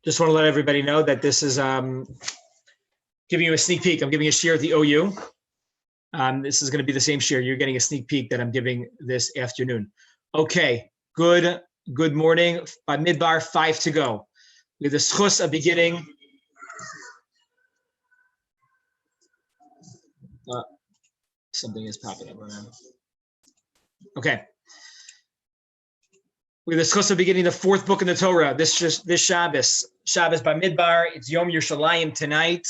Just want to let everybody know that this is giving you a sneak peek. I'm giving a share at the OU. This is going to be the same share. You're getting a sneak peek that I'm giving this afternoon. Okay, good morning. Bamidbar 5 to go. We have the schus of beginning. Something is popping up right now. Okay. We have the schus of beginning, the fourth book in the Torah. This Shabbos Bamidbar. It's Yom Yerushalayim tonight.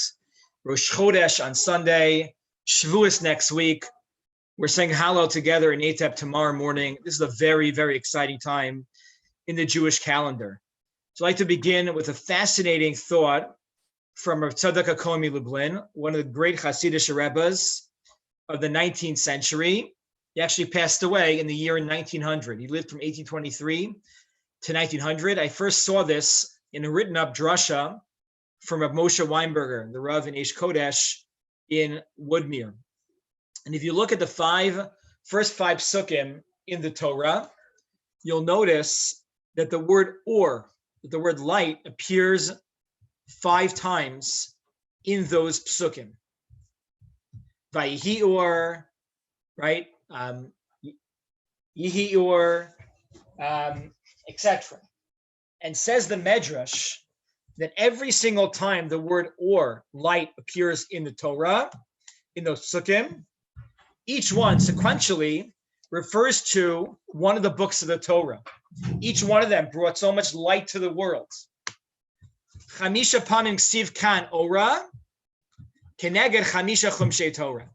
Rosh Chodesh on Sunday. Shavuos next week. We're saying Hallel together in Atep tomorrow morning. This is a very, very exciting time in the Jewish calendar. So I'd like to begin with a fascinating thought from Rav Tzadok HaKohen Lublin, one of the great Hasidic Rebbes of the 19th century. He actually passed away in the year 1900. He lived from 1823 to 1900. I first saw this in a written up drasha from Rav Moshe Weinberger, the Rav in Eish Kodesh in Woodmere. And if you look at the first five psukim in the Torah, you'll notice that the word or, the word light, appears 5 times in those psukim. Vayihi or, right? Yihi or, etc. And says the Medrash that every single time the word or, light, appears in the Torah, in those psukim, each one sequentially refers to one of the books of the Torah. Each one of them brought so much light to the world. Chamisha panim ksiv kan ora, keneged chamisha chumshei Torah.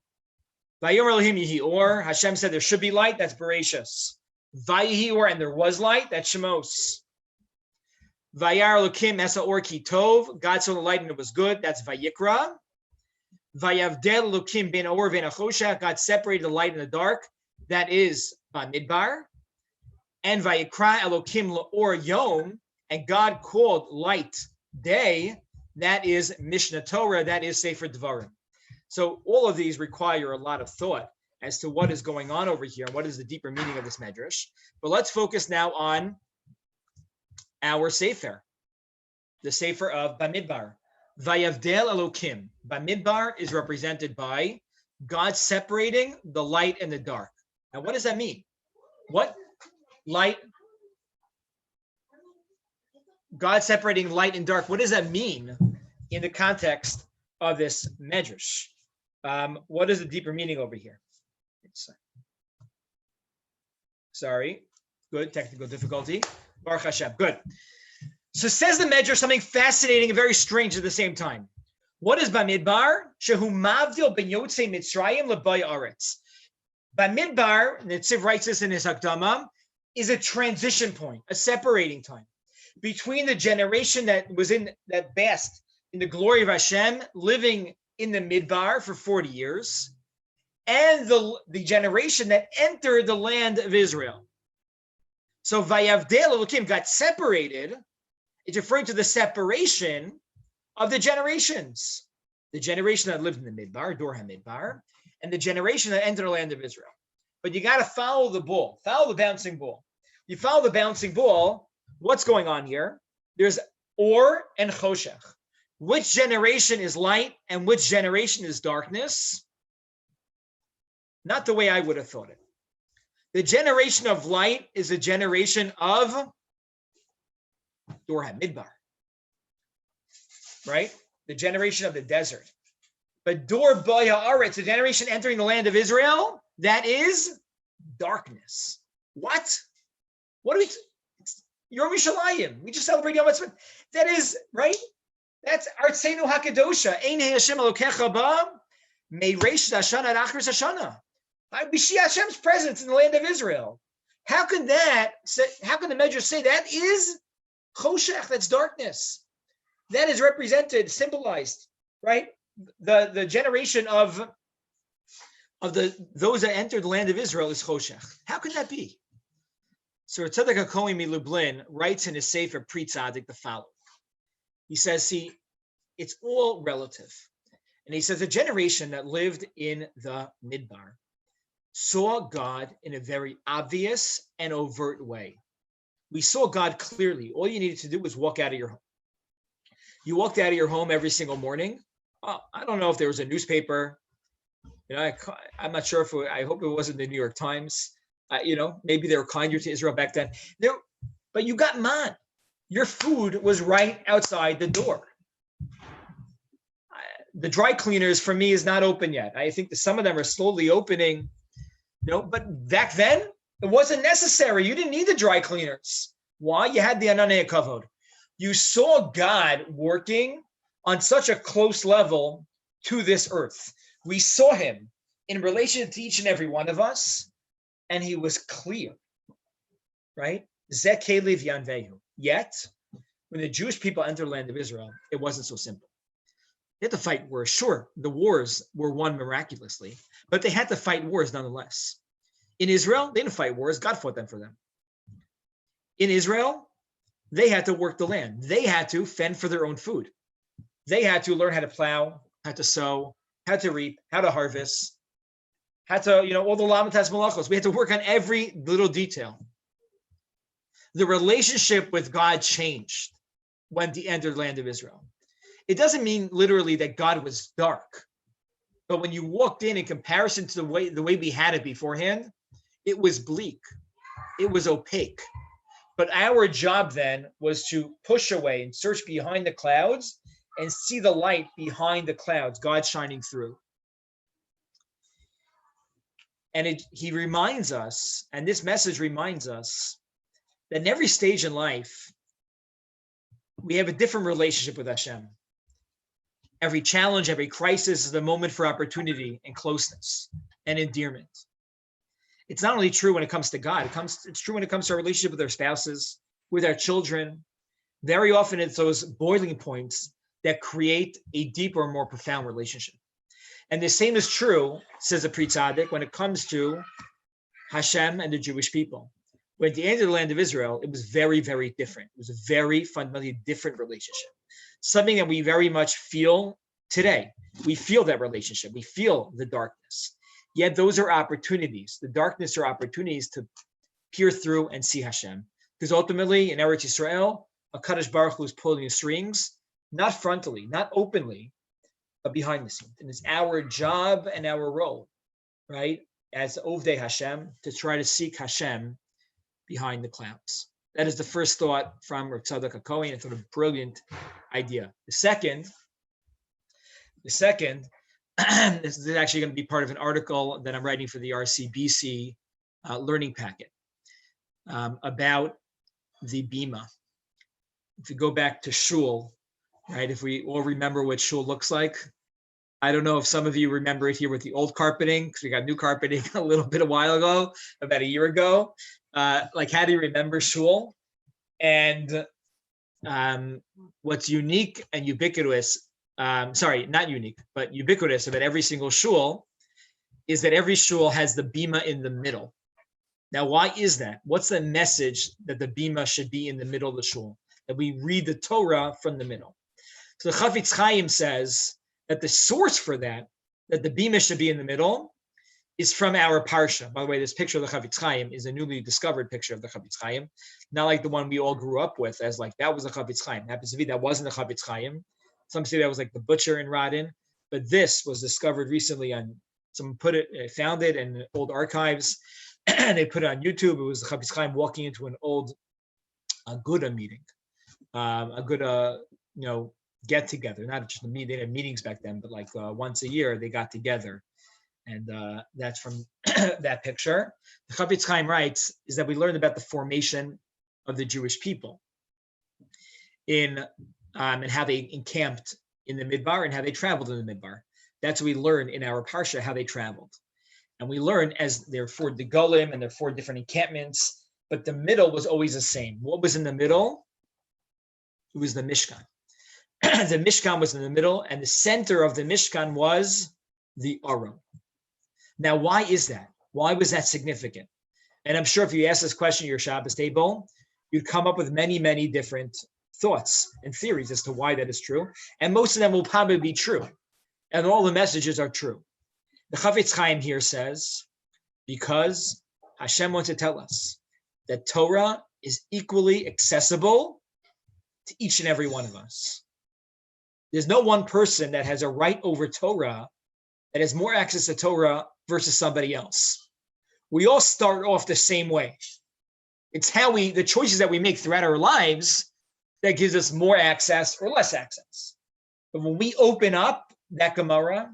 Vayomer Elohim yihi or, Hashem said there should be light, that's Bereshis. Vayihi or, and there was light, that's Shemos. Vayar Elokim esa or ki tov, God saw the light and it was good, that's Vayikra. Vayavdel Elokim ben or ben achosha, God separated the light and the dark, that is Bamidbar. And Vayikra Elokim or Yom, and God called light day, that is Mishnah Torah, that is Sefer Devarim. So all of these require a lot of thought as to what is going on over here and what is the deeper meaning of this medrash. But let's focus now on our Sefer, the Sefer of Bamidbar. Vayavdel Elokim. Bamidbar is represented by God separating the light and the dark. Now, what does that mean? What light? God separating light and dark. What does that mean in the context of this medrash? What is the deeper meaning over here? Sorry. Good. Technical difficulty. Baruch Hashem. Good. So says the medrash something fascinating and very strange at the same time. What is Bamidbar? Shehu mavdil ben yotzei Mitzrayim lebay aretz. Bamidbar, Netziv writes this in his Hakdama, is a transition point, a separating time between the generation that was that basked in the glory of Hashem, living in the Midbar for 40 years, and the generation that entered the land of Israel. So Vayavdel Elokim got separated. It's referring to the separation of the generations. The generation that lived in the Midbar, Dor HaMidbar, and the generation that entered the land of Israel. But you got to follow the ball, follow the bouncing ball. You follow the bouncing ball, what's going on here? There's Or and Choshech. Which generation is light and which generation is darkness? Not the way I would have thought it. The generation of light is a generation of Dor HaMidbar, right? The generation of the desert. But Dor Ha'aretz, the generation entering the land of Israel, that is darkness. What? What do we? Yom Yerushalayim. We just celebrated Yom Ha'atzmaut. That is right. That's Artseinu Hakadosha. Ein Hashem Elokecha ba meiresh Hashana ad achris Hashana. We see Hashem's presence in the land of Israel. How can the Medrash say that is Choshech? That's darkness. That is represented, symbolized, right? The generation of those that entered the land of Israel is Choshech. How can that be? So Tzadok HaKohen Lublin writes in his Sefer Pri Tzadik the following. He says, see, it's all relative. And he says, a generation that lived in the Midbar saw God in a very obvious and overt way. We saw God clearly. All you needed to do was walk out of your home. You walked out of your home every single morning. I don't know if there was a newspaper. I'm not sure I hope it wasn't the New York Times. Maybe they were kinder to Israel back then. But you got man. Your food was right outside the door. The dry cleaners for me is not open yet. I think that some of them are slowly opening. But back then it wasn't necessary. You didn't need the dry cleaners. Why? You had the Ananei Kavod. You saw God working on such a close level to this earth. We saw him in relation to each and every one of us, and he was clear, right? Zekelev Yanvehu. Yet, when the Jewish people entered the land of Israel, it wasn't so simple. They had to fight wars. Sure, the wars were won miraculously, but they had to fight wars nonetheless. In Israel, they didn't fight wars. God fought them for them. In Israel, they had to work the land. They had to fend for their own food. They had to learn how to plow, how to sow, how to reap, how to harvest, how to, all the lamatas malachos. We had to work on every little detail. The relationship with God changed when they entered the land of Israel. It doesn't mean literally that God was dark, but when you walked in comparison to the way we had it beforehand, it was bleak, it was opaque. But our job then was to push away and search behind the clouds and see the light behind the clouds, God shining through. And he reminds us, and this message reminds us, that in every stage in life, we have a different relationship with Hashem. Every challenge, every crisis is a moment for opportunity and closeness and endearment. It's not only true when it comes to God, it's true when it comes to our relationship with our spouses, with our children. Very often it's those boiling points that create a deeper and more profound relationship. And the same is true, says the Pri Tzaddik, when it comes to Hashem and the Jewish people. When at the end of the land of Israel, it was very, very different. It was a very fundamentally different relationship. Something that we very much feel today. We feel that relationship. We feel the darkness. Yet those are opportunities. The darkness are opportunities to peer through and see Hashem. Because ultimately, in Eretz Yisrael, HaKadosh Baruch Hu is pulling the strings, not frontally, not openly, but behind the scenes. And it's our job and our role, right, as Ovdei Hashem, to try to seek Hashem behind the clouds. That is the first thought from Rav Tzadok HaKohen. It's a brilliant idea. The second, this is actually going to be part of an article that I'm writing for the RCBC learning packet about the Bima. If you go back to Shul, right, if we all remember what Shul looks like, I don't know if some of you remember it here with the old carpeting, because we got new carpeting a little bit a while ago, about a year ago. Like, how do you remember Shul? And what's unique and ubiquitous, not unique, but ubiquitous about every single shul is that every shul has the bima in the middle. Now, why is that? What's the message that the bima should be in the middle of the shul? That we read the Torah from the middle. So the Chafetz Chaim says that the source for that the bima should be in the middle, is from our parsha. By the way, this picture of the Chafetz Chaim is a newly discovered picture of the Chafetz Chaim, not like the one we all grew up with as like, that was the Chafetz Chaim. It happens to be that wasn't the Chafetz Chaim. Some say that was like the butcher in Radin, but this was discovered recently on, someone found it in old archives, and they put it on YouTube. It was the Chafetz Chaim walking into an old Aguda meeting, get together, not just a meeting, they had meetings back then, but like once a year they got together. And that's from that picture. The Chafetz Chaim writes is that we learned about the formation of the Jewish people and how they encamped in the Midbar and how they traveled in the Midbar. That's what we learn in our parsha, how they traveled. And we learn as there are 4 degolim and there are 4 different encampments, but the middle was always the same. What was in the middle? It was the Mishkan. The Mishkan was in the middle, and the center of the Mishkan was the Aron. Now, why is that? Why was that significant? And I'm sure if you ask this question at your Shabbos table, you'd come up with many, many different thoughts and theories as to why that is true. And most of them will probably be true. And all the messages are true. The Chafetz Chaim here says, because Hashem wants to tell us that Torah is equally accessible to each and every one of us. There's no one person that has a right over Torah that has more access to Torah versus somebody else. We all start off the same way. It's the choices that we make throughout our lives that gives us more access or less access. But when we open up that Gemara,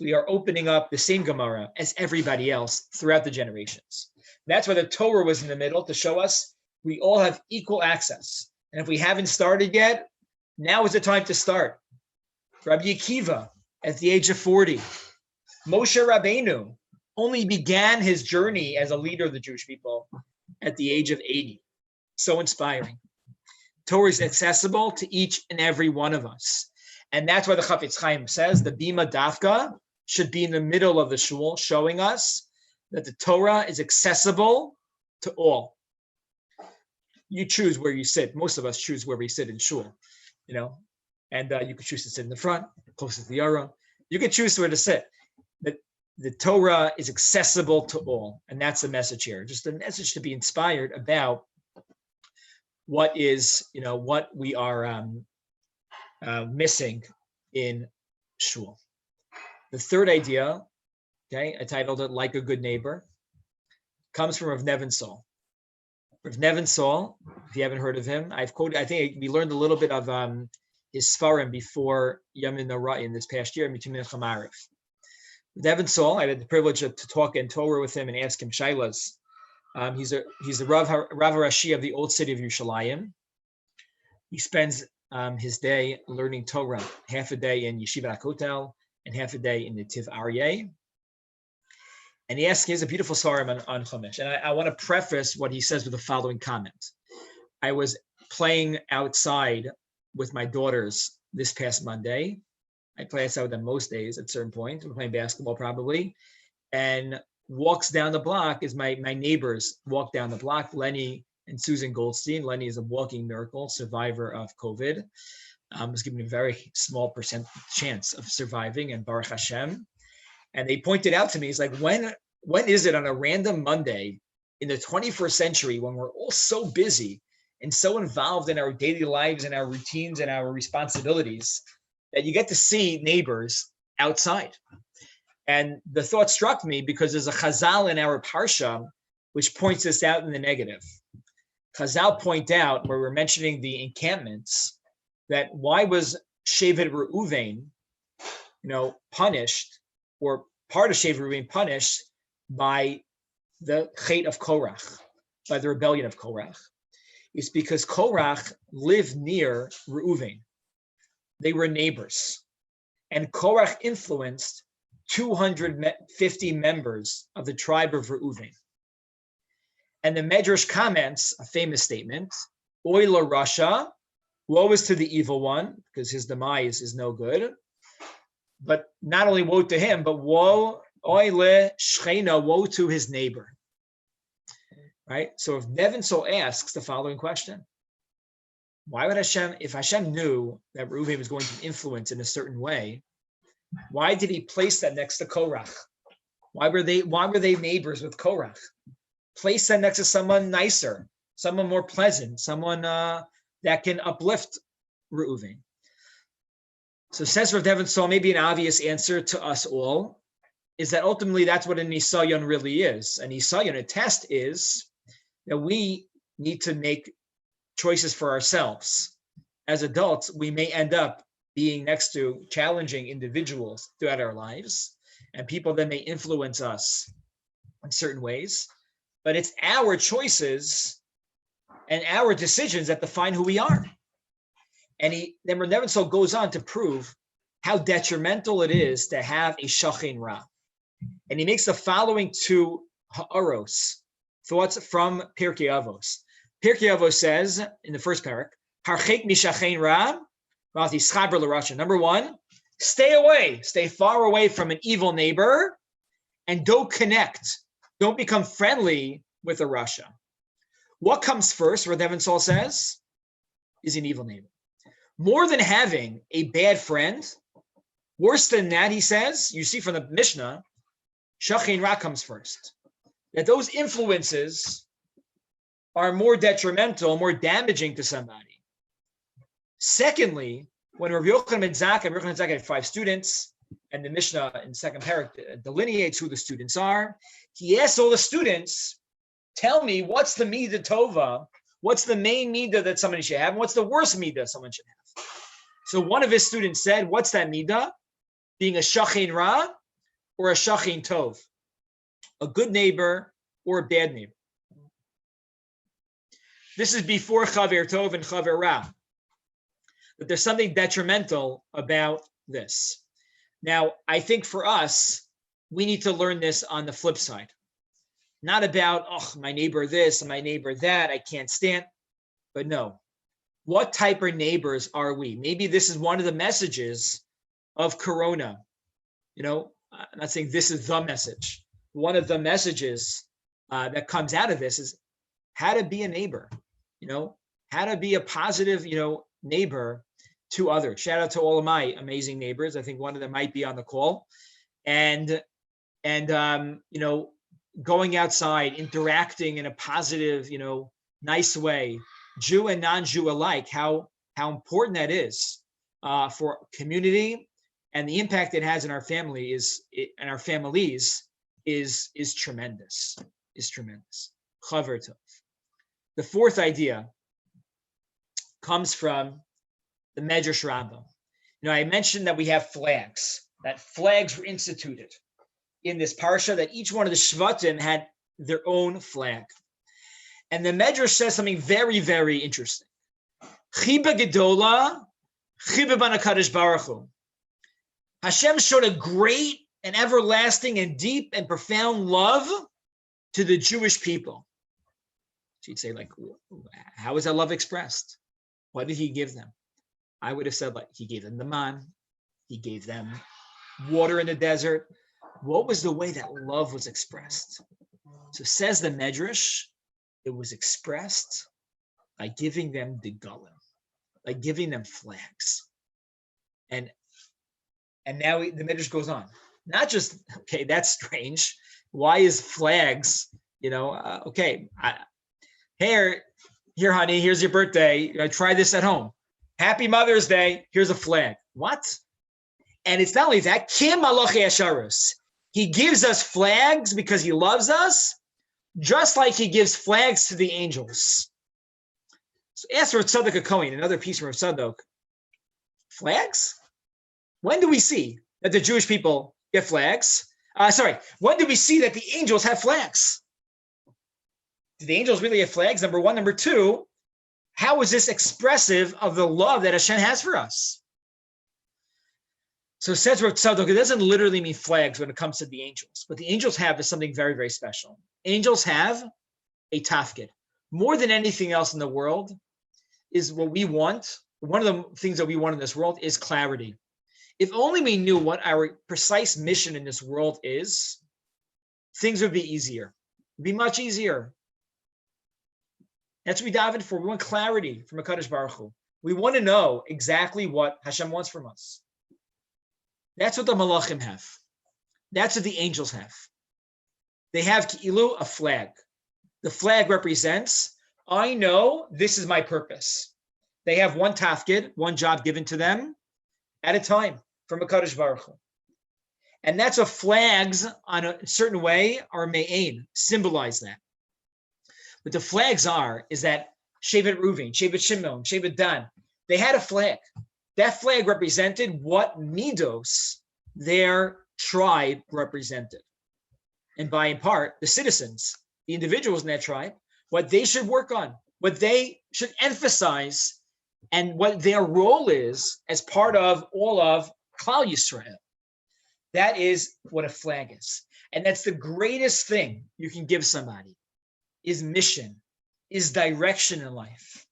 we are opening up the same Gemara as everybody else throughout the generations. That's why the Torah was in the middle to show us we all have equal access. And if we haven't started yet, now is the time to start. Rabbi Akiva, at the age of 40, Moshe Rabbeinu only began his journey as a leader of the Jewish people at the age of 80. So inspiring. Torah is accessible to each and every one of us. And that's why the Chafetz Chaim says the Bima Dafka should be in the middle of the shul, showing us that the Torah is accessible to all. You choose where you sit. Most of us choose where we sit in shul, and you could choose to sit in the front, closest to the Aron. You could choose where to sit. But the Torah is accessible to all. And that's the message here. Just a message to be inspired about what we are missing in shul. The third idea, I titled it Like a Good Neighbor, comes from Rav Nevin Saul. Rav Nevin Saul, if you haven't heard of him, I think we learned a little bit of his Sfarim before Yamin Nora'im this past year, between Mincha Ma'ariv. Nevin Saul, I had the privilege to talk in Torah with him and ask him shaylas. He's the Rav Rashi of the old city of Yerushalayim. He spends his day learning Torah, half a day in Yeshiva HaKotel and half a day in the Tiv Aryeh. And he has a beautiful Sfarim on Chumash. And I want to preface what he says with the following comment. I was playing outside with my daughters this past Monday. I play outside with them most days at certain points. We're playing basketball probably. And walks down the block is my neighbors walk down the block, Lenny and Susan Goldstein. Lenny is a walking miracle, survivor of COVID. Was given a very small percent chance of surviving, and Baruch Hashem. And they pointed out to me, it's like, when is it on a random Monday in the 21st century when we're all so busy and so involved in our daily lives and our routines and our responsibilities that you get to see neighbors outside? And the thought struck me because there's a Chazal in our Parsha which points this out in the negative. Chazal point out, where we're mentioning the encampments, that why was Shevet Reuven, punished, or part of Shevet Reuven punished by the Chet of Korach, by the rebellion of Korach? It's because Korach lived near Reuven. They were neighbors. And Korach influenced 250 members of the tribe of Reuven. And the Medrash comments a famous statement, Oy la Rasha, woe is to the evil one, because his demise is no good. But not only woe to him, but woe, Oy le Shchena, woe to his neighbor. Right? So if Nevin Saul asks the following question, why would Hashem, if Hashem knew that Reuven was going to influence in a certain way, why did he place that next to Korach? Why were they neighbors with Korach? Place that next to someone nicer, someone more pleasant, someone that can uplift Reuven. So says Rav Nevin Saul, maybe an obvious answer to us all is that ultimately that's what an Nisayon really is. An Nisayon, a test, is that we need to make choices for ourselves. As adults, we may end up being next to challenging individuals throughout our lives, and people that may influence us in certain ways. But it's our choices and our decisions that define who we are. And then Nevin Saul goes on to prove how detrimental it is to have a shachin ra. And he makes the following two ha'aros, thoughts from Pirkei Avos. Pirkei Avos says in the first parak, harchek mishachin ra, number one, stay far away from an evil neighbor, and don't connect. Don't become friendly with a Rasha. What comes first, Rav Nevin Saul says, is an evil neighbor. More than having a bad friend, worse than that, he says, you see from the Mishnah, shachin ra comes first. That those influences are more detrimental, more damaging to somebody. Secondly, When Rav Yochanan ben Zakkai had 5 students, and the Mishnah in second parak delineates who the students are. He asked all the students, tell me what's the midah tova, what's the main midah that somebody should have, and what's the worst midah someone should have. So one of his students said, what's that midah? Being a shachin ra or a shachin tov, a good neighbor or a bad neighbor. This is before chaver tov and chaver ra. But there's something detrimental about this. Now, I think for us, we need to learn this on the flip side. Not about, oh, my neighbor this and my neighbor that, I can't stand. But no, what type of neighbors are we? Maybe this is one of the messages of Corona. You know, I'm not saying this is the message. One of the messages that comes out of this is how to be a neighbor, you know, how to be a positive, you know, neighbor to others. Shout out to all of my amazing neighbors. I think one of them might be on the call. And you know, going outside, interacting in a positive, you know, nice way, Jew and non-Jew alike, how important that is for community, and the impact it has in our family and our families is tremendous. Chaver tov. The fourth idea comes from the Medrash Rabbah. You know, I mentioned that we have flags. That flags were instituted in this parsha, that each one of the Shvatim had their own flag. And the Medrash says something very, very interesting. Chiba gedola, chiba banakadosh baruch hu. Hashem showed a great and everlasting and deep and profound love to the Jewish people. She'd say, like, how is that love expressed? What did he give them? I would have said, like, he gave them the man, he gave them water in the desert. What was the way that love was expressed? So says the Medrash, it was expressed by giving them the gulim, by giving them flags. And now the Medrash goes on. Not just, okay, that's strange. Why is flags, you know, okay, here, honey, here's your birthday. Try this at home. Happy Mother's Day. Here's a flag. What? And it's not only that, Kim Malachi Asharus. He gives us flags because he loves us, just like he gives flags to the angels. So ask Rav Tzadok HaKohen, another piece from Rav Tzadok. Flags? When do we see that the Jewish people get flags? When do we see that the angels have flags? Do the angels really have flags? Number one. Number two, how is this expressive of the love that Hashem has for us? So says Rav Tzadok, it doesn't literally mean flags when it comes to the angels. What the angels have is something very, very special. Angels have a tafkid. More than anything else in the world is what we want. One of the things that we want in this world is clarity. If only we knew what our precise mission in this world is, things would be easier. It'd be much easier. That's what we daven for. We want clarity from HaKadosh Baruch Hu. We want to know exactly what Hashem wants from us. That's what the Malachim have. That's what the angels have. They have Ki'ilu, a flag. The flag represents, I know this is my purpose. They have one tafkid, one job given to them at a time from HaKadosh Baruch Hu. And that's what flags on a certain way are me'ain, symbolize that. What the flags is that Shevet Ruvain, Shevet Shimon, Shevet Dan, they had a flag. That flag represented what midos their tribe represented. And by in part, the citizens, the individuals in that tribe, what they should work on, what they should emphasize, and what their role is as part of all of Klal Yisrael. That is what a flag is. And that's the greatest thing you can give somebody, is mission, is direction in life.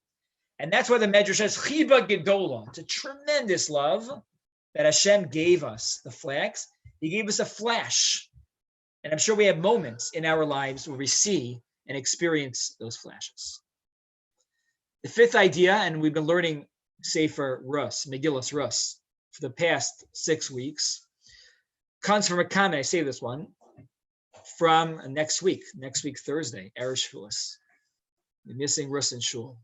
And that's why the Medrash says, Chiba Gedola. It's a tremendous love that Hashem gave us, the flags. He gave us a flash. And I'm sure we have moments in our lives where we see and experience those flashes. The fifth idea, and we've been learning Sefer Rus, Megillas Rus, for the past 6 weeks, comes from a comment, I say this one, from next week Thursday, Eresh Shavuos. We're missing Rus and Shul.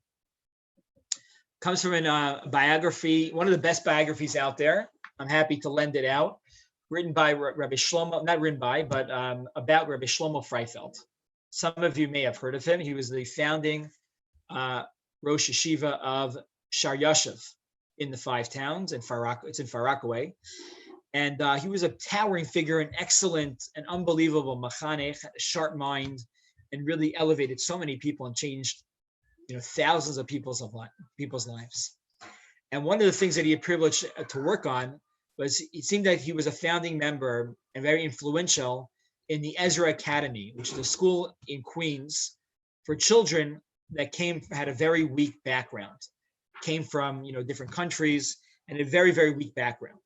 Comes from a biography, one of the best biographies out there. I'm happy to lend it out. Written by Rabbi Shlomo, not written by, but about Rabbi Shlomo Freifeld. Some of you may have heard of him. He was the founding Rosh Yeshiva of Shar Yashav in the Five Towns in It's in Far Rockaway. And he was a towering figure, an excellent, an unbelievable machanech, a sharp mind, and really elevated so many people and changed, thousands of people's lives. And one of the things that he had privileged to work on was it seemed that he was a founding member and very influential in the Ezra Academy, which is a school in Queens for children that had a very weak background, came from different countries and a very, very weak background.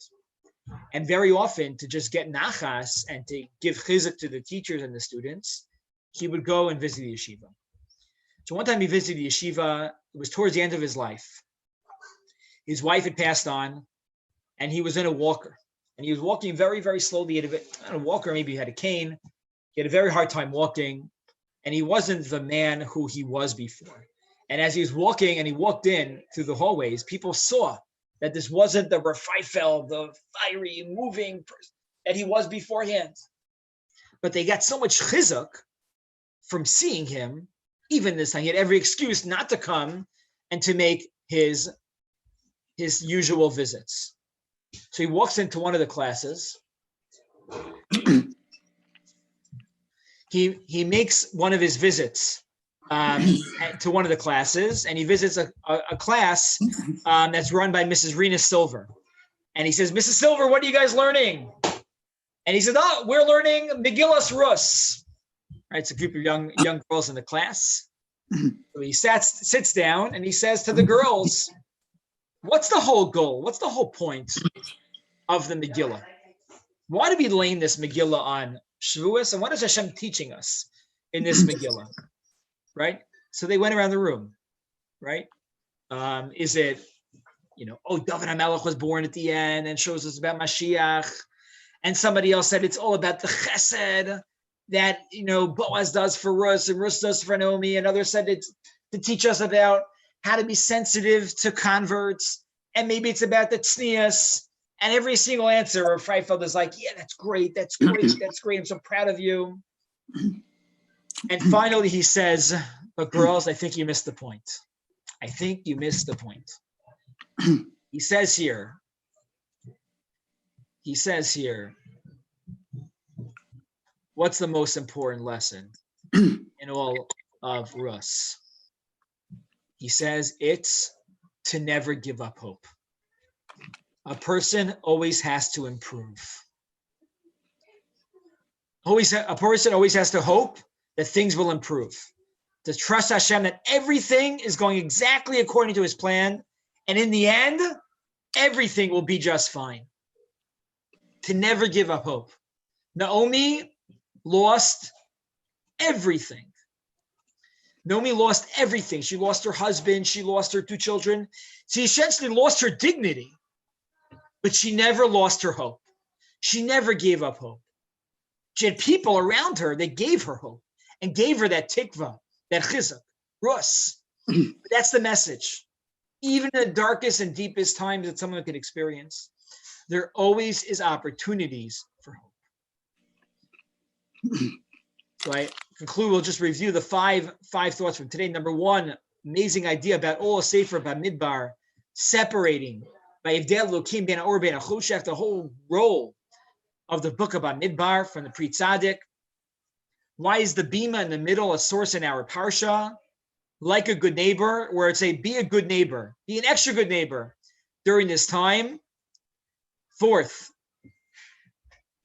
And very often to just get nachas and to give chizuk to the teachers and the students, he would go and visit the yeshiva. So one time he visited the yeshiva, it was towards the end of his life. His wife had passed on and he was in a walker. And he was walking very, very slowly. He had a walker, maybe he had a cane. He had a very hard time walking. And he wasn't the man who he was before. And as he was walking and he walked in through the hallways, people saw that this wasn't the Refaifel, the fiery, moving person that he was beforehand. But they got so much chizuk from seeing him, even this time. He had every excuse not to come and to make his usual visits. So he walks into one of the classes. He makes one of his visits to one of the classes, and he visits a class that's run by Mrs. Rena Silver. And he says, Mrs. Silver, what are you guys learning? And he said, oh, we're learning Megillas Rus. Right, it's a group of young girls in the class. So he sits down and he says to the girls, what's the whole goal? What's the whole point of the Megillah? Why do we lay this Megillah on Shavuos? And what is Hashem teaching us in this Megillah? Right? So they went around the room, right? Is it, David HaMelech was born at the end and shows us about Mashiach. And somebody else said it's all about the chesed that, Boaz does for Rus and Rus does for Naomi. And others said it's to teach us about how to be sensitive to converts. And maybe it's about the tznius. And every single answer of Freifeld is like, yeah, that's great. That's great. That's great. I'm so proud of you. And finally he says, but girls, I think you missed the point. I think you missed the point. He says here, what's the most important lesson in all of Rus? He says it's to never give up hope. A person always has to improve. A person always has to hope that things will improve. To trust Hashem that everything is going exactly according to his plan. And in the end, everything will be just fine. To never give up hope. Naomi lost everything. Naomi lost everything. She lost her husband. She lost her 2 children. She essentially lost her dignity. But she never lost her hope. She never gave up hope. She had people around her that gave her hope and gave her that tikva, that chizuk, Rus. That's the message. Even in the darkest and deepest times that someone could experience, there always is opportunities for hope. So I conclude, we'll just review the five thoughts from today. Number 1, amazing idea about all Sefer Bamidbar, separating by Yivdel Lukim Ben Or Ben Achushech, the whole role of the book of Bamidbar from the Pri Tzaddik. Why is the Bima in the middle a source in our Parsha? Like a good neighbor, where it's be a good neighbor, be an extra good neighbor during this time. 4th,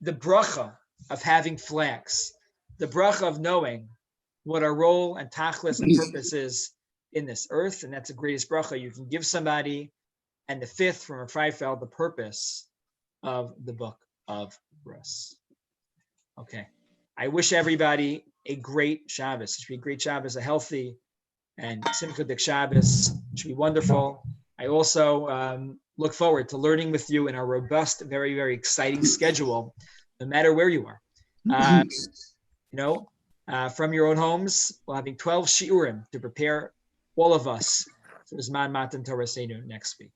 the bracha of having flags, the bracha of knowing what our role and tachlis and purpose is in this earth, and that's the greatest bracha you can give somebody. And the 5th from Freifeld, the purpose of the book of Rus. Okay, I wish everybody a great Shabbos. It should be a great Shabbos, a healthy and Simcha Dik Shabbos. It should be wonderful. I also look forward to learning with you in our robust, very, very exciting schedule, no matter where you are. From your own homes, we're having 12 shiurim to prepare all of us for Zman Matan Torah Senu next week.